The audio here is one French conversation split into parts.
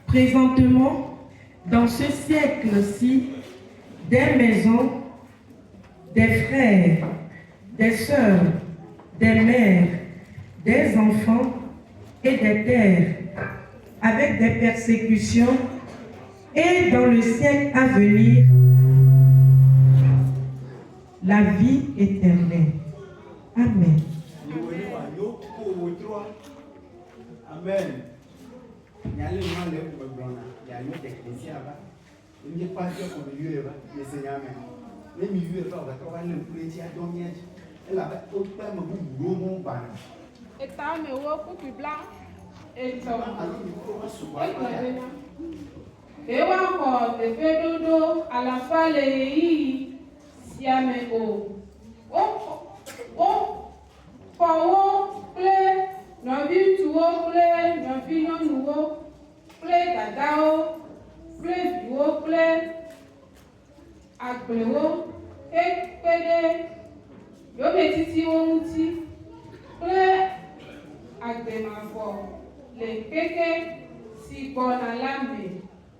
présentement, dans ce siècle-ci, des maisons, des frères, des sœurs, des mères, des enfants et des terres, avec des persécutions, et dans le siècle à venir, la vie éternelle. Amen.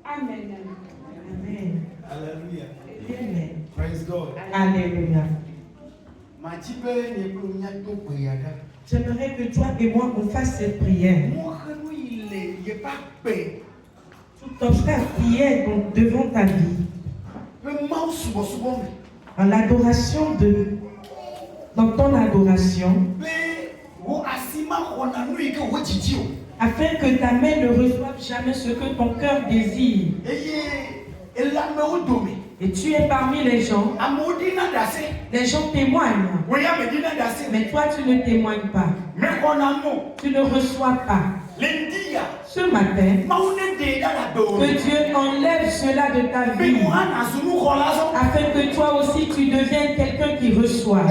Amen. Amen. Hallelujah. Amen. Praise God. Alléluia. J'aimerais que toi et moi on fasse cette prière. Tout obstacle qui est donc devant ta vie, en l'adoration dans ton adoration, afin que ta main ne reçoive jamais ce que ton cœur désire. Et tu es parmi les gens témoignent, mais toi tu ne témoignes pas, tu ne reçois pas. Ce matin, que Dieu enlève cela de ta vie, afin que toi aussi tu deviennes quelqu'un qui reçoit.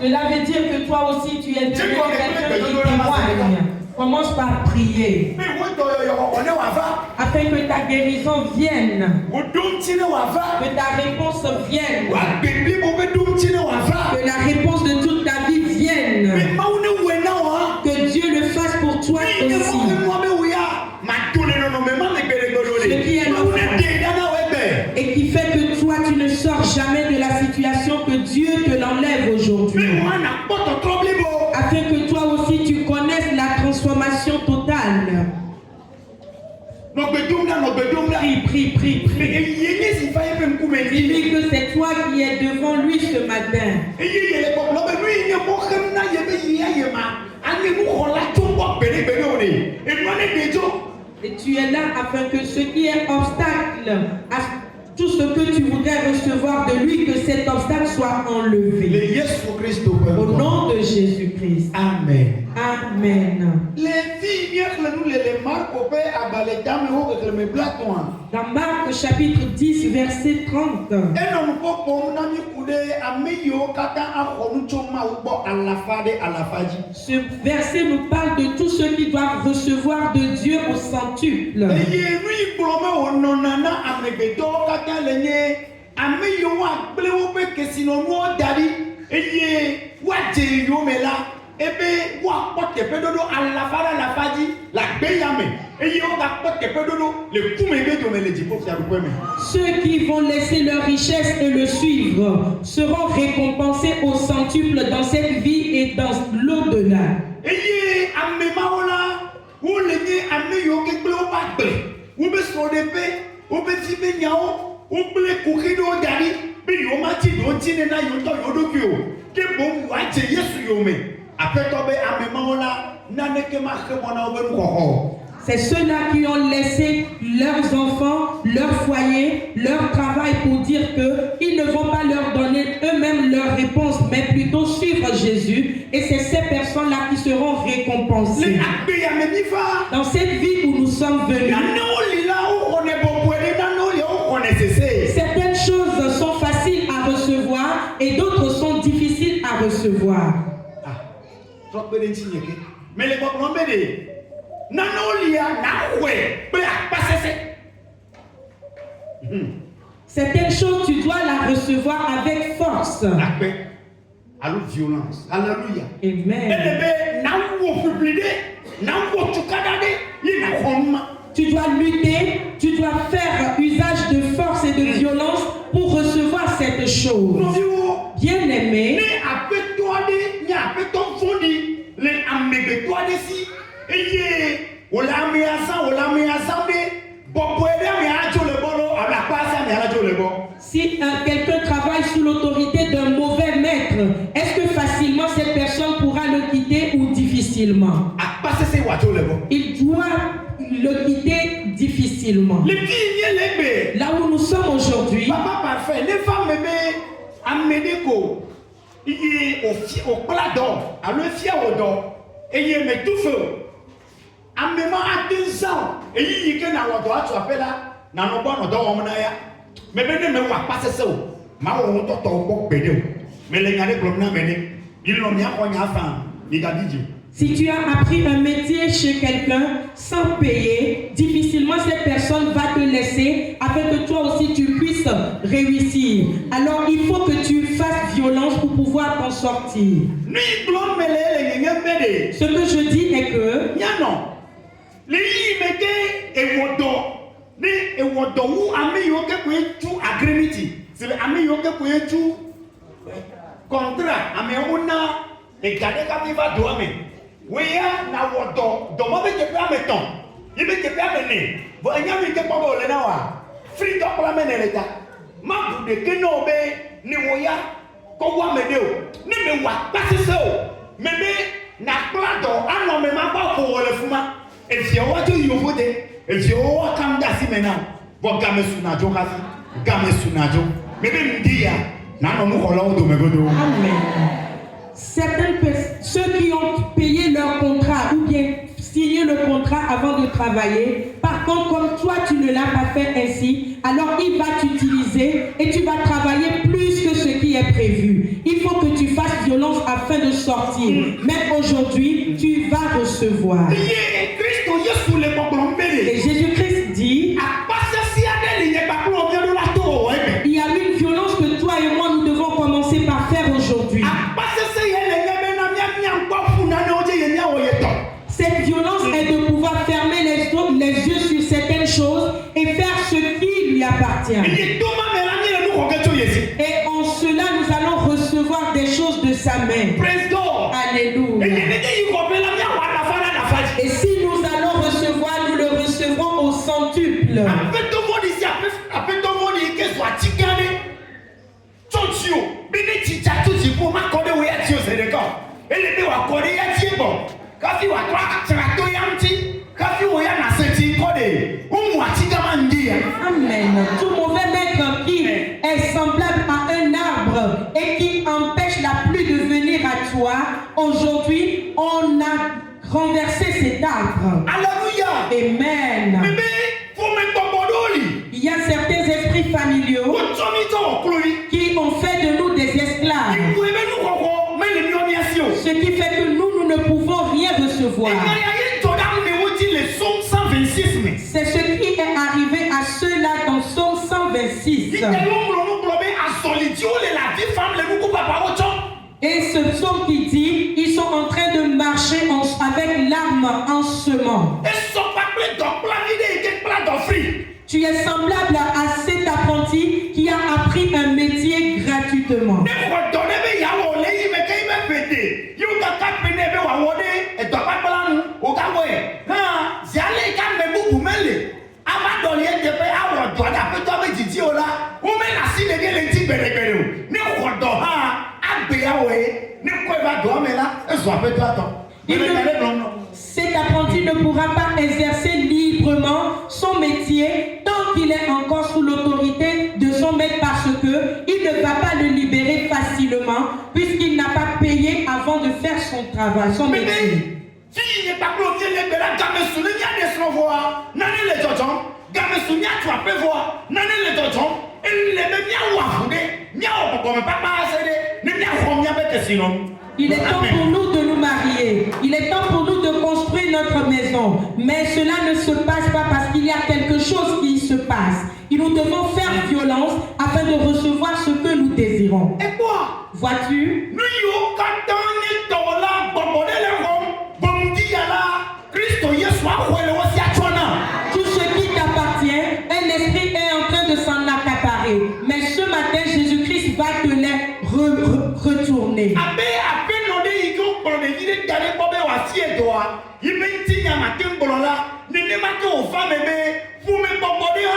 Cela veut dire que toi aussi tu es devenu quelqu'un qui témoigne. Commence par prier, afin que ta guérison vienne, que ta réponse vienne, que la réponse de toute ta vie vienne, que Dieu le fasse pour toi aussi. Ce qui est notre et qui fait que toi tu ne sors jamais de la situation, que Dieu te l'enlève aujourd'hui, afin que toi aussi tu connaisses la transformation totale. Prie. Dis-lui que c'est toi qui es devant lui ce matin. Et tu es là afin que ce qui est obstacle à tout ce que tu voudrais recevoir de lui, que cet obstacle soit enlevé. Au nom de Jésus-Christ. Amen. Amen. Dans Marc chapitre 10, verset 30. Ce verset nous parle de tous ceux qui doivent recevoir de Dieu au centuple. Ceux qui vont laisser leur richesse et le suivre seront récompensés au centuple dans cette vie et dans l'au-delà. C'est ceux-là qui ont laissé leurs enfants, leur foyer, leur travail pour dire qu'ils ne vont pas leur donner eux-mêmes leur réponse, mais plutôt suivre Jésus. Et c'est ces personnes-là qui seront récompensées. Dans cette vie où nous sommes venus, certaines choses sont faciles à recevoir et d'autres sont difficiles à recevoir. Mais les certaines choses, tu dois la recevoir avec force. Violence. Alléluia. Amen. Tu dois lutter, tu dois faire usage de force et de violence pour recevoir cette chose. Bien-aimé, si quelqu'un travaille sous l'autorité d'un mauvais maître, est-ce que facilement cette personne pourra le quitter ou difficilement? Il doit le quitter difficilement. Là où nous sommes aujourd'hui, papa parfait, les femmes m'aimaient amener il est au plat d'or, à le fier au d'or, et il met tout feu. En même à 2 ans, et il y a un endroit, tu appelles là, dans le bon d'or, mais ben ne me voit pas ça. Ma on t'entend au bédé. Mais les gars, ils l'ont mis à femme, il a dit. Si tu as appris un métier chez quelqu'un sans payer, difficilement cette personne va te laisser afin que toi aussi tu puisses réussir. Alors il faut que tu fasses violence pour pouvoir t'en sortir. Ce que je dis est que oui, na wodo, do mo be ke pa meton. Yi be ke pa mene. Bo anya mi ke pa bo le na wa. Free to pla mene le ta. Ma bu de ke no be ni wo ya. Ko wa me de o. Ni me wa pa se o. Me be na pla do ano me ma pa ko wo le fuma. E fi o wa jo yo fode. E fi o wa kam da si me na. Bo ga me su na jo ka si. Ga me su na jo. Me be ndi ya. Na no mu ko lo do me godo. Amen. Ceux qui ont payé leur contrat ou bien signé le contrat avant de travailler, par contre, comme toi tu ne l'as pas fait ainsi, alors il va t'utiliser et tu vas travailler plus que ce qui est prévu. Il faut que tu fasses violence afin de sortir. Mais aujourd'hui, tu vas recevoir. Et Jésus-Christ dit, il y a une violence que toi et moi nous devons commencer par faire aujourd'hui. Cette violence est de pouvoir fermer les yeux sur certaines choses et faire ce qui lui appartient. Et en cela, nous allons recevoir des choses de sa main. Alléluia. Et si nous allons recevoir, nous le recevrons au centuple. Amen. Tout mauvais maître qui est semblable à un arbre et qui empêche la pluie de venir à toi, aujourd'hui, on a renversé cet arbre. Alléluia. Amen. Il y a certains esprits familiaux qui ont fait de nous des esclaves. Ce qui fait que nous ne pouvons rien recevoir. C'est ce qui est arrivé à ceux-là dans Psaume 126. Et ce psaume qui dit, ils sont en train de marcher avec l'arme en semant. Tu es semblable à cet apprenti qui a appris un métier gratuitement. Cet apprenti ne pourra pas exercer librement son métier tant qu'il est encore sous l'autorité de son maître parce que il ne va pas le libérer facilement puisqu'il n'a pas payé avant de faire son travail, son métier. Il est temps pour nous de nous marier. Il est temps pour nous de construire notre maison. Mais cela ne se passe pas parce qu'il y a quelque chose qui se passe. Et nous devons faire violence afin de recevoir ce que nous désirons. Et quoi? Vois-tu? est toi, il me dit à ma là, ne me marque aux femmes, vous me bombardez,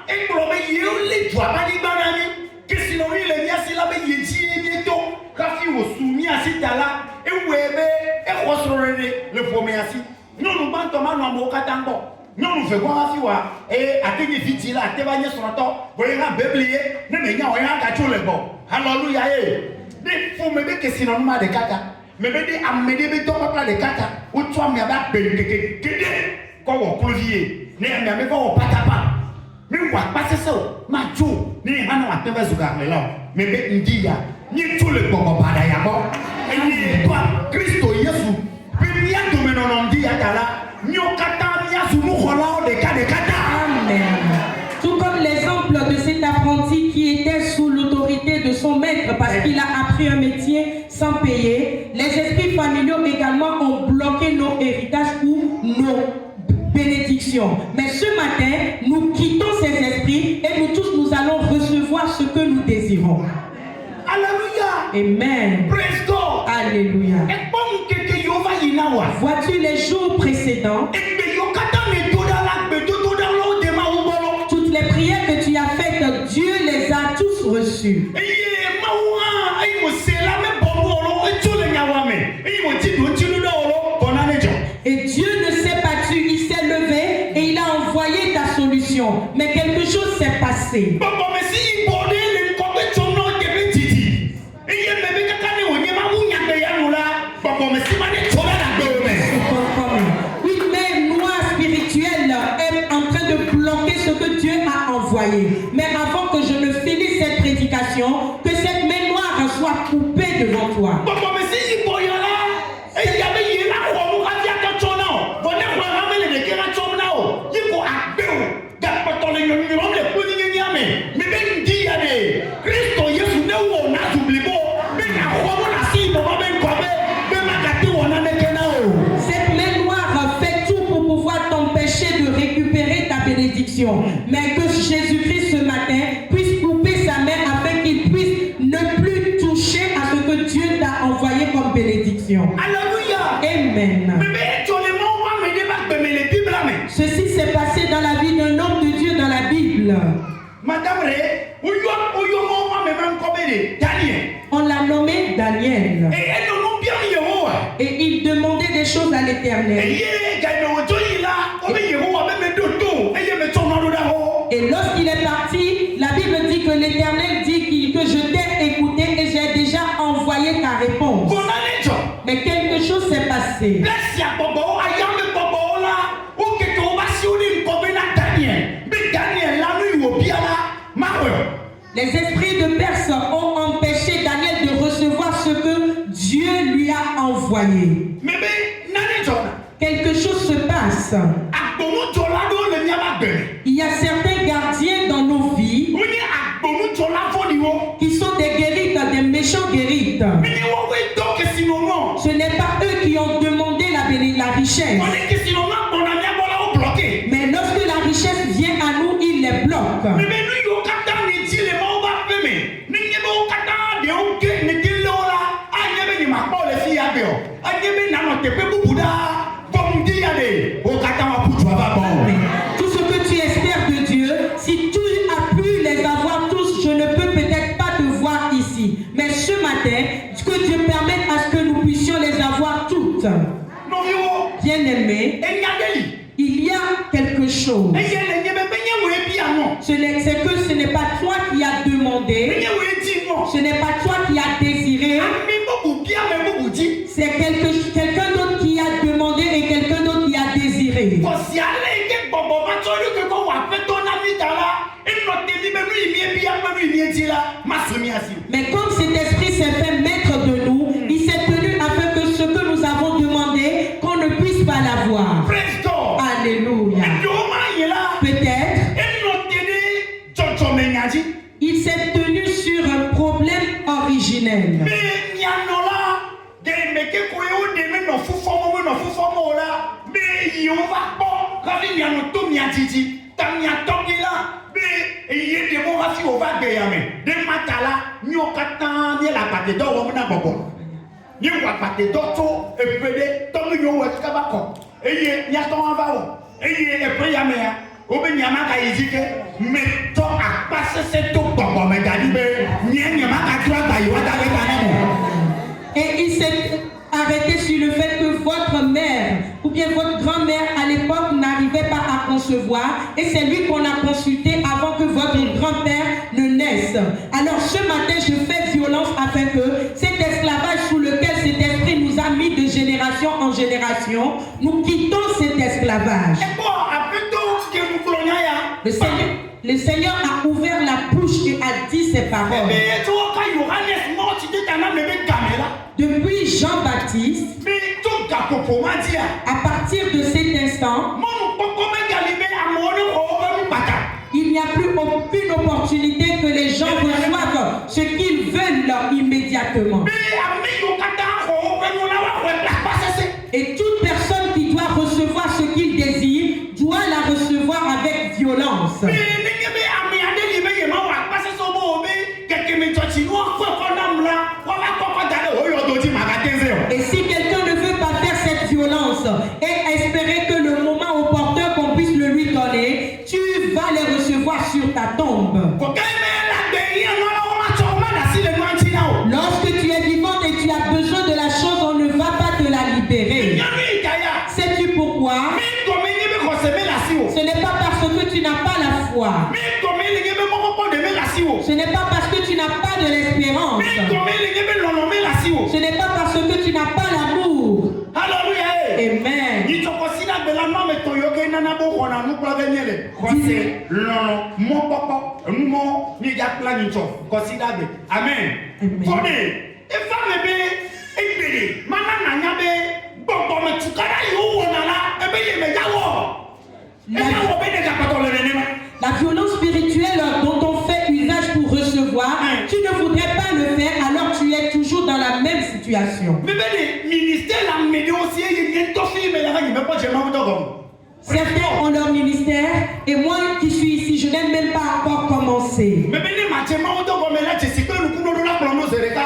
et pour le toi, pas les bananes, que sinon il est bien si la belle est bientôt, quand il vous soumis à cet là, et vous et recevrez le premier assis. Nous nous battons dans mon catango. Nous nous faisons assis, et à tes filles là, tes bagnes sur la table, vous voyez un béblier, ne me n'y a rien qu'à tout le bon. Alléluia, des fous me que sinon nous m'a des caca. Mais me dit à me dire que tu as des caca, ou tu as mis à la belle que quand on clovier, ne me met pas au patapa. Mais on va passer ça, ma chou, ni un an à te faire là. Mais me dit, ni tout le bon pas d'ailleurs. Et ni toi, Christ Jésus, puis bien tout le monde dit à la, ni au kata, ni à sous nous, des cas de kata. Amen. Tout comme l'exemple de cet apprenti qui était sous l'autorité de son maître parce qu'il a appris un métier sans payer, les esprits familiaux également ont bloqué nos héritages ou nos bénédictions. Mais ce matin, nous quittons ces esprits et nous tous, nous allons recevoir ce que nous désirons. Alléluia. Amen. Praise God. Alléluia. Vois-tu les jours précédents, toutes les prières que tu as faites, Dieu les a tous reçues. Et Dieu ne s'est pas tu, il s'est levé et il a envoyé ta solution. Mais quelque chose s'est passé. Une mer noire spirituelle est en train de bloquer ce que Dieu a envoyé. Mais avant que je ne finisse cette prédication, que cette mer noire soit coupée devant toi. Cette main noire fait tout pour pouvoir t'empêcher de récupérer ta bénédiction. Mais que Jésus-Christ ce matin puisse couper sa main afin qu'il puisse ne plus toucher à ce que Dieu t'a envoyé comme bénédiction. Alléluia. Amen. Ceci s'est passé dans la vie d'un homme de Dieu dans la Bible. On l'a nommé Daniel. Et il demandait des choses à l'Éternel. Et lorsqu'il est parti, la Bible dit que l'Éternel dit que je t'ai écouté et j'ai déjà envoyé ta réponse. Mais quelque chose s'est passé. Les esprits de Perse ont empêché Daniel de recevoir ce que Dieu lui a envoyé. Quelque chose se passe. Il y a certains gardiens dans nos vies qui sont des guérites, des méchants guérites. Ce n'est pas eux qui ont demandé la richesse. Mais lorsque la richesse vient à nous, ils les bloquent. Tout ce que tu espères de Dieu, si tu as pu les avoir tous, je ne peux peut-être pas te voir ici. Mais ce matin, que Dieu permette à ce que nous puissions les avoir toutes. Bien-aimés, il y a quelque chose. C'est que ce n'est pas toi qui as demandé, ce n'est pas toi qui as désiré, c'est quelqu'un d'autre qui a demandé et quelqu'un d'autre qui a désiré. Mais comme cet esprit s'est fait maître de nous, il s'est tenu afin que ce que nous avons demandé, qu'on ne puisse pas l'avoir. Alléluia. Peut-être il s'est tenu sur un problème originel. ni wa pate doto epede to mi yo wa ka ba ko eye nya to wa ba wo eye epe ya me ya obe nyama ka yizike me to apasese to gbogbo me dadi be nyama ka tu agba yi wa da le ka na. Et il s'est arrêté sur le fait que votre mère ou bien votre grand-mère à l'époque n'arrivait pas à concevoir et c'est lui qu'on a consulté avant que votre grand-père ne naisse. Alors ce matin, je fais violence afin que cet esclavage sous lequel cet esprit nous a mis de génération en génération, nous quittons cet esclavage. Le Seigneur a ouvert la bouche et a dit ces paroles. Depuis Jean-Baptiste, à partir de cet instant, il n'y a plus aucune opportunité que les gens reçoivent ce qu'ils veulent immédiatement. Et toute personne qui doit recevoir ce qu'il désire doit la recevoir avec violence. Et si quelqu'un ne veut pas faire cette violence et espérer que le moment opportun qu'on puisse le lui donner, tu vas les recevoir sur ta tombe. Lorsque tu es vivante et tu as besoin de la chose, on ne va pas te la libérer. Sais-tu pourquoi? Ce n'est pas parce que tu n'as pas la foi. Ce n'est pas parce que tu n'as pas de l'espérance. Ce n'est pas parce que tu n'as pas l'amour. Amen. La violence spirituelle dont on fait usage pour recevoir, tu ne voudrais pas le faire, alors tu es toujours dans la même situation. Certains ont leur ministère et moi qui suis ici, je n'ai même pas encore commencé.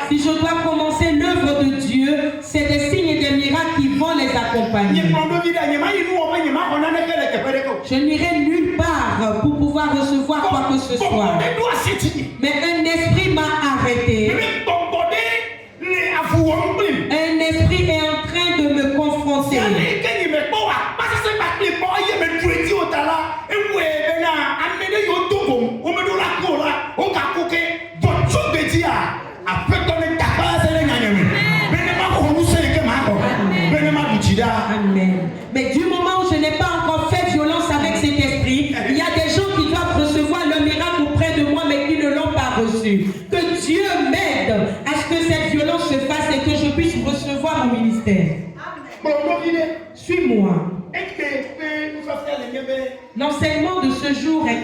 Si je dois commencer l'œuvre de Dieu, c'est des signes et des miracles qui vont les accompagner. Je n'irai nulle part pour pouvoir recevoir quoi que ce soit. Mais un esprit m'a arrêté. Un esprit est en train de me confronter. Amen. Mais du moment où je n'ai pas encore fait violence avec cet esprit, il y a des gens qui doivent recevoir le miracle auprès de moi mais qui ne l'ont pas reçu. Que Dieu m'aide à ce que cette violence se fasse et que je puisse recevoir mon ministère. Suis-moi. L'enseignement de ce jour est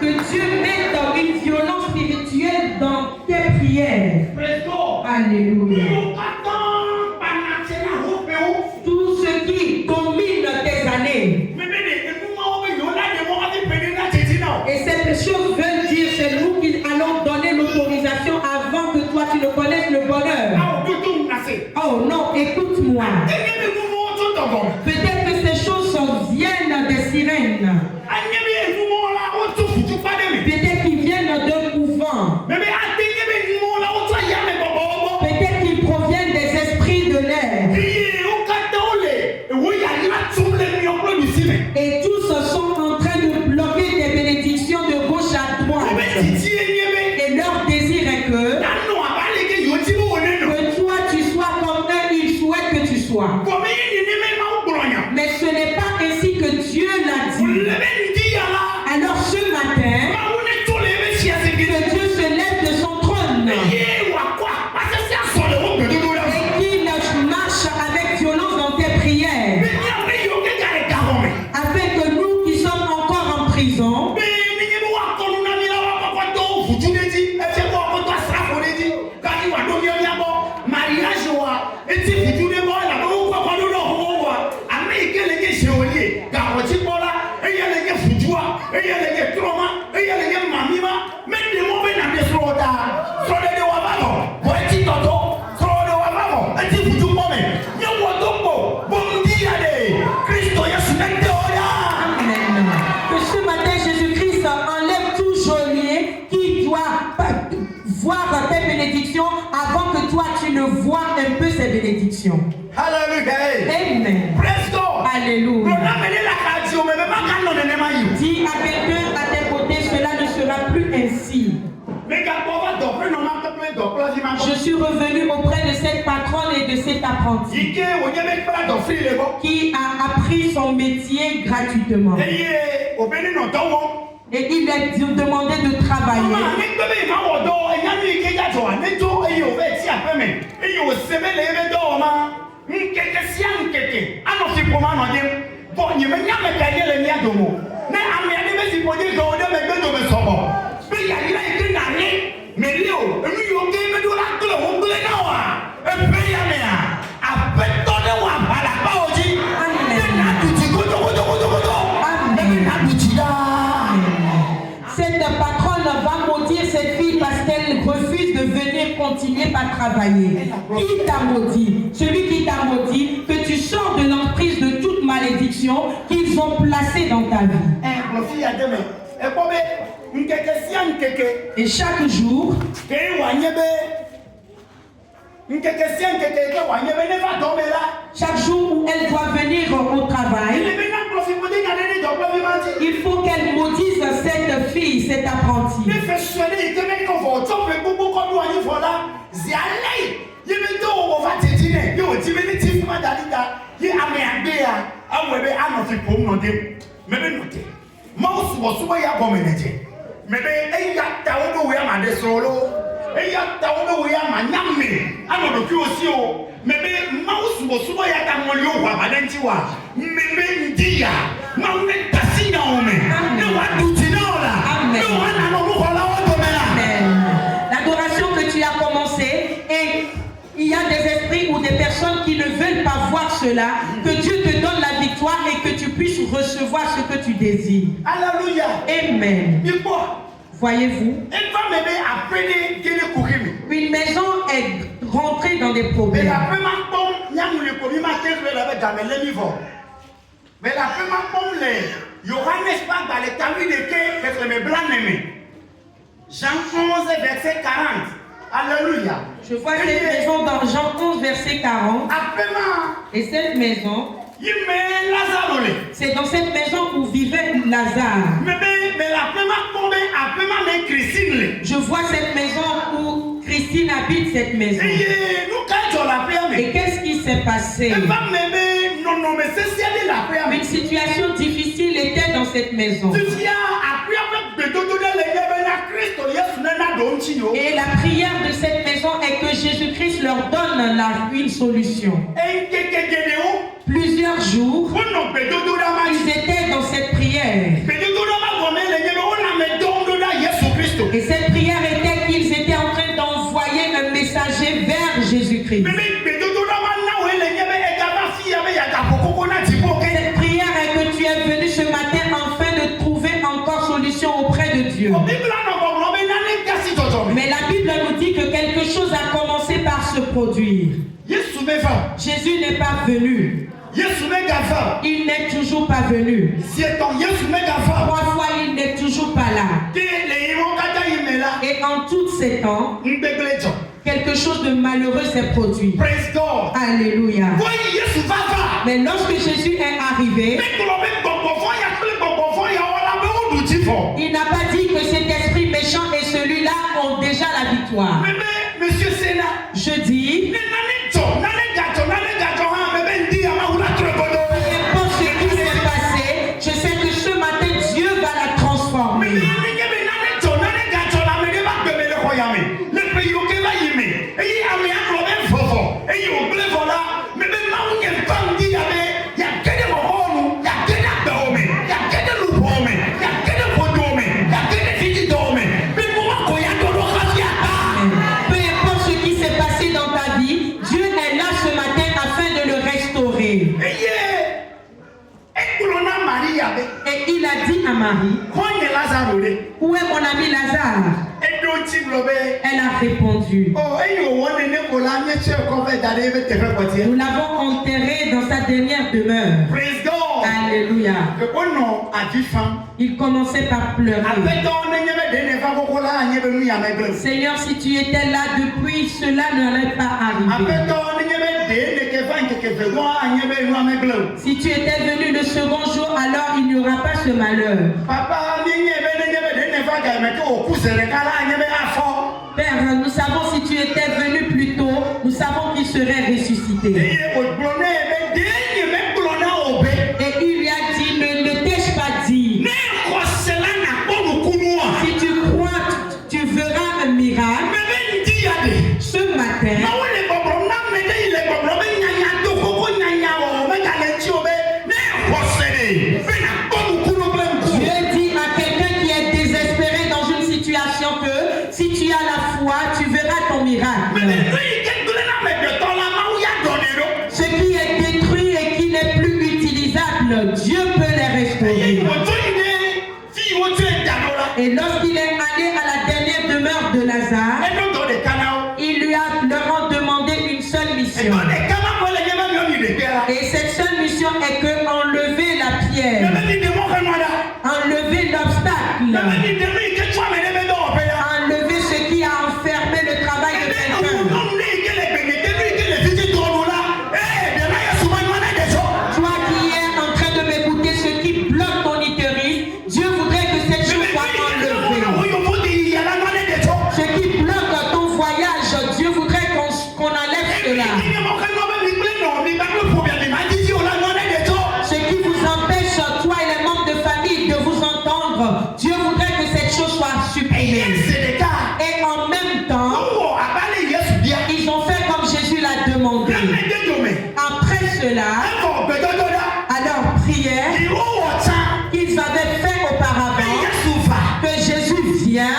que Dieu mette une violence spirituelle dans tes prières. Alléluia. Tout ce qui domine tes années. Et cette chose veut dire c'est nous qui allons donner l'autorisation avant que toi tu ne connaisses le bonheur. Oh non, écoute-moi. Peut-être que ces choses viennent des sirènes. Peut-être qu'ils viennent d'un couvent. Peut-être qu'ils proviennent des esprits de l'air. Et tous sont en train de bloquer des bénédictions de gauche à droite. Et leur désir est que toi tu sois comme eux, ils souhaitent que tu sois. Mais ce n'est pas ainsi que Dieu l'a dit. Alors ce matin, que Dieu se lève de son trône et qu'il marche avec violence dans tes prières, afin que nous qui sommes encore en prison, négatif du monde. Ni wadopo, bondi ade. Christo Yesu nende oya. Amen. Que ce matin, Jésus-Christ enlève tout geôlier qui doit voir tes bénédictions avant que toi tu ne vois un peu ces bénédictions. Hallelujah. Amen. Praise God. Alléluia. Alléluia. Dis à quelqu'un à tes côtés, cela ne sera plus ainsi. Je suis revenu auprès de cette patronne et de cet apprenti qui a appris son métier gratuitement. Et il a demandé de travailler. Cette patronne va maudire cette fille parce qu'elle refuse de venir continuer par travailler. Qui t'a maudit? Celui qui t'a maudit, que tu sors de l'emprise de toute malédiction qu'ils ont placée dans ta vie. Et chaque jour, où elle doit venir au travail, il faut qu'elle maudisse cette fille, cet apprenti. L'adoration que tu as commencé, et il y a des esprits ou des personnes qui ne veulent pas voir cela, que Dieu te donne la victoire et que tu puisses recevoir ce que tu désires. Alléluia. Amen. Voyez-vous, une maison est rentrée dans des problèmes. Jean 11, verset 40. Alléluia. Je vois cette maison dans Jean 11, verset 40. Et cette maison, c'est dans cette maison où vivait Lazare. Je vois cette maison où Christine habite cette maison. Et qu'est-ce qui s'est passé? Une situation difficile était dans cette maison. Et la prière de cette maison est que Jésus-Christ leur donne une solution. Plusieurs jours, ils étaient dans cette prière. Et cette prière était qu'ils étaient en train d'envoyer un messager vers Jésus-Christ. Cette prière est que tu es venu ce matin afin de trouver encore solution auprès de Dieu. Mais la Bible nous dit que quelque chose a commencé par se produire. Jésus n'est pas venu. Il n'est toujours pas venu. 3 fois, il n'est toujours pas là. Et en tous ces temps, quelque chose de malheureux s'est produit. Alléluia. Mais lorsque Jésus est arrivé, il n'a pas dit que cet esprit méchant et celui-là ont déjà la victoire. Je dis, je sais que ce matin Dieu va la transformer. Peu importe ce qui s'est passé dans ta vie, Dieu est là ce matin afin de le restaurer. Et il a dit à Marie, où est mon ami Lazare? Elle a répondu. Oh, Nous l'avons enterré dans sa dernière demeure. praise God. Alléluia. Il commençait par pleurer. Seigneur, si tu étais là depuis, cela n'allait pas arriver. Si tu étais venu le second jour, alors il n'y aura pas ce malheur. Père, nous savons si tu étais venu plus tôt, nous savons qu'il serait ressuscité. Et il lui a dit, ne t'ai-je pas dit? Si tu crois, tu verras un miracle. Ce matin, Dieu dit à quelqu'un qui est désespéré dans une situation que si tu as la foi, tu verras ton miracle. Ce qui est détruit et qui n'est plus utilisable, Dieu peut les restaurer. Et lorsqu'il est allé à la dernière demeure de Lazare, leur a demandé une seule mission. Et cette seule mission est que enlever la pierre, enlever l'obstacle, enlever ce qui a enfermé le travail de quelqu'un. Toi qui es en train de m'écouter, ce qui bloque ton utérus, Dieu voudrait que cette chose soit enlevée. Ce qui bloque ton voyage, Dieu voudrait qu'on enlève cela. Ce qui vous empêche, toi et les membres de famille, de vous entendre, Dieu voudrait que cette chose soit supprimée. Et en même temps, ils ont fait comme Jésus l'a demandé. Après cela, à leur prière qu'ils avaient fait auparavant, que Jésus vient,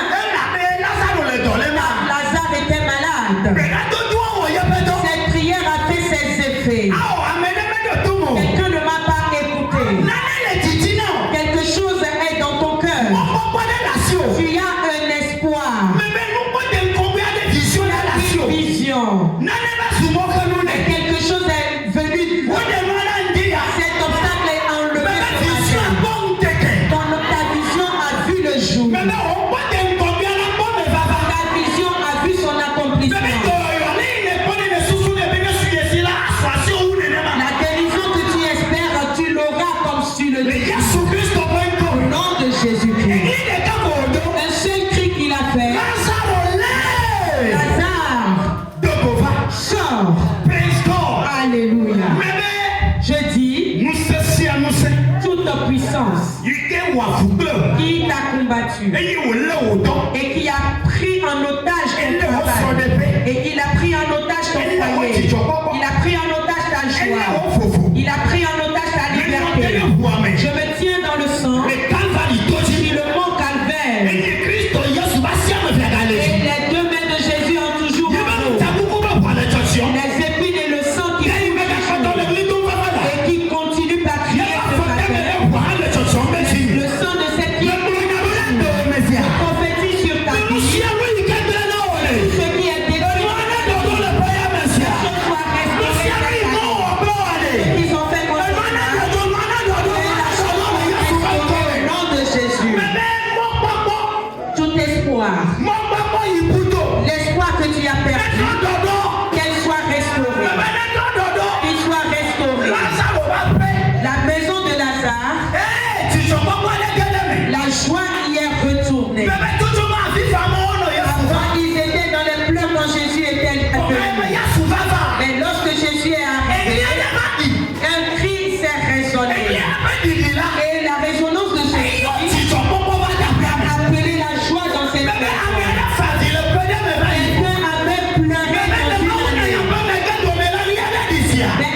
Lazare était malade. Cette prière a fait ses effets. Quelqu'un ne m'a pas écouté. Quelque chose est dans ton cœur. Tu as un espoir. Une vision. Quelque chose est venu. Cet obstacle est enlevé ce matin. Ta vision a vu le jour. Ta vision a vu son accomplissement. La guérison que tu espères, tu l'auras comme tu le dis. Au nom de Jésus-Christ. Un seul cri qu'il a fait. Lazare, sors. Alléluia. Je dis, toute puissance qui t'a combattu et qui a pris en otage ton travail, et il a pris en otage ton foyer, il a pris en otage ta joie, il a pris en otage ta liberté. Je me tiens dans le sang, sur le mont Calvaire, et les deux mains de Jésus ont toujours l'eau, les épines et le sang qui coule et qui continue par crier ce matin. Le sang de cette pierre prophétise sur ta vie. Ce qui est détruit, que ce soit restauré dans ta vie. Ils ont fait comme ça. Au nom de Jésus. Tout espoir, l'espoir que tu as perdu, qu'elle soit restaurée. Qu'il soit restauré. La maison de Lazare, la joie y est retournée. Avant, ils étaient dans les pleurs quand Jésus était venu. Mais lorsque Jésus est arrivé, un cri s'est résonné. Et la résonance de ce cri a appelé la joie dans cette maison. Quelqu'un avait pleuré dans une année. Mais